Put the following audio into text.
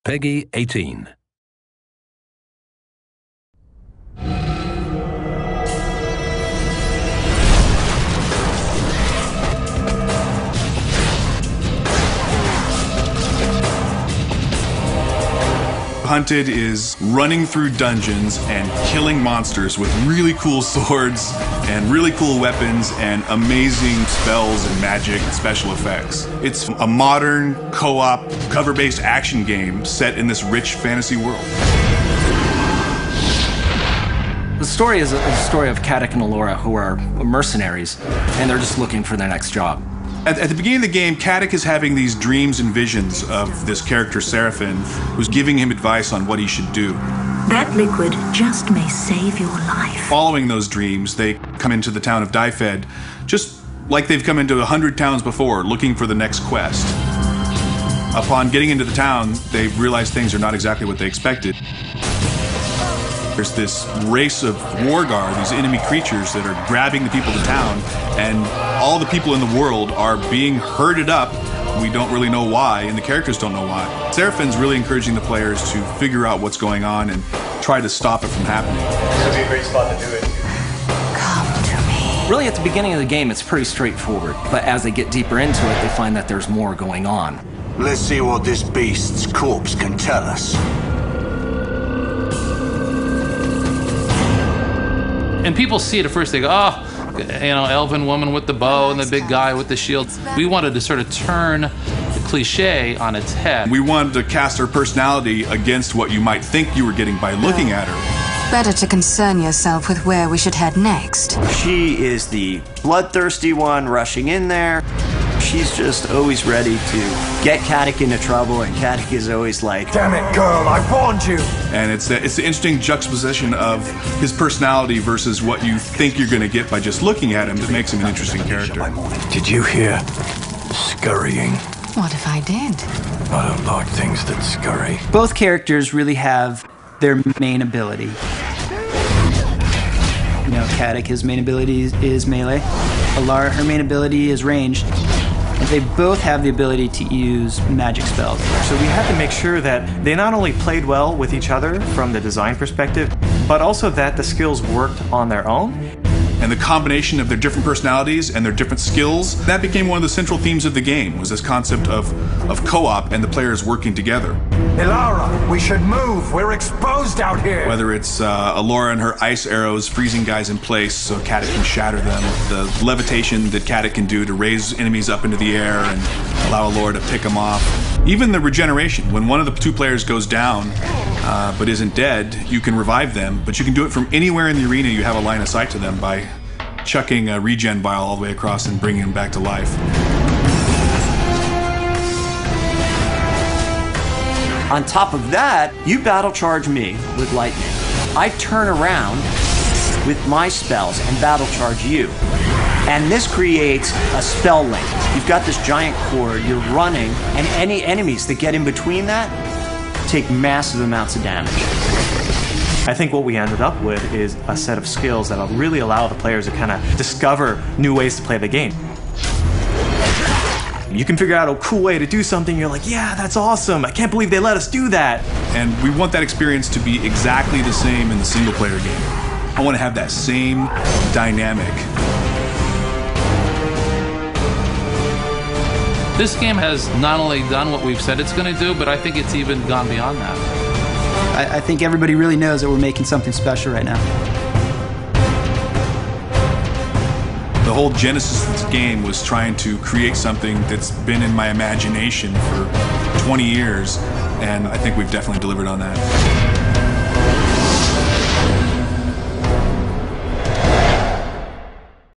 Peggy 18. Hunted is running through dungeons and killing monsters with really cool swords and really cool weapons and amazing spells and magic and special effects. It's a modern, co-op, cover-based action game set in this rich fantasy world. The story is a story of Caddoc and Elora, who are mercenaries, and they're just looking for their next job. At the beginning of the game, Caddoc is having these dreams and visions of this character, Seraphin, who's giving him advice on what he should do. That liquid just may save your life. Following those dreams, they come into the town of Dyfed, just like they've come into 100 towns before, looking for the next quest. Upon getting into the town, they realize things are not exactly what they expected. There's this race of Wargar, these enemy creatures that are grabbing the people of the town, and all the people in the world are being herded up. We don't really know why, and the characters don't know why. Seraphin's really encouraging the players to figure out what's going on and try to stop it from happening. This would be a great spot to do it. Come to me. Really, at the beginning of the game, it's pretty straightforward, but as they get deeper into it, they find that there's more going on. Let's see what this beast's corpse can tell us. And people see it at first, they go, oh, elven woman with the bow and the big guy with the shield. We wanted to sort of turn the cliche on its head. We wanted to cast her personality against what you might think you were getting by looking at her. Better to concern yourself with where we should head next. She is the bloodthirsty one rushing in there. She's just always ready to get Caddoc into trouble, and Caddoc is always like, Damn it, girl, I warned you! And it's the interesting juxtaposition of his personality versus what you think you're going to get by just looking at him that makes him an interesting character. Did you hear scurrying? What if I did? I don't like things that scurry. Both characters really have their main ability. Caddoc, his main ability is melee. Elora, her main ability is ranged. And they both have the ability to use magic spells. So we had to make sure that they not only played well with each other from the design perspective, but also that the skills worked on their own. And the combination of their different personalities and their different skills, that became one of the central themes of the game, was this concept of co-op and the players working together. Elora, we should move. We're exposed out here. Whether it's Elora and her ice arrows freezing guys in place so Caddoc can shatter them, the levitation that Caddoc can do to raise enemies up into the air and allow Elora to pick them off. Even the regeneration, when one of the two players goes down but isn't dead, you can revive them, but you can do it from anywhere in the arena you have a line of sight to them by chucking a regen vial all the way across and bringing them back to life. on top of that, you battle charge me with lightning. I turn around with my spells and battle charge you. And this creates a spell link. You've got this giant cord, you're running, and any enemies that get in between that take massive amounts of damage. I think what we ended up with is a set of skills that'll really allow the players to kind of discover new ways to play the game. You can figure out a cool way to do something, you're like, yeah, that's awesome, I can't believe they let us do that. And we want that experience to be exactly the same in the single player game. I want to have that same dynamic. This game has not only done what we've said it's going to do, but I think it's even gone beyond that. I think everybody really knows that we're making something special right now. The whole genesis of this game was trying to create something that's been in my imagination for 20 years, and I think we've definitely delivered on that.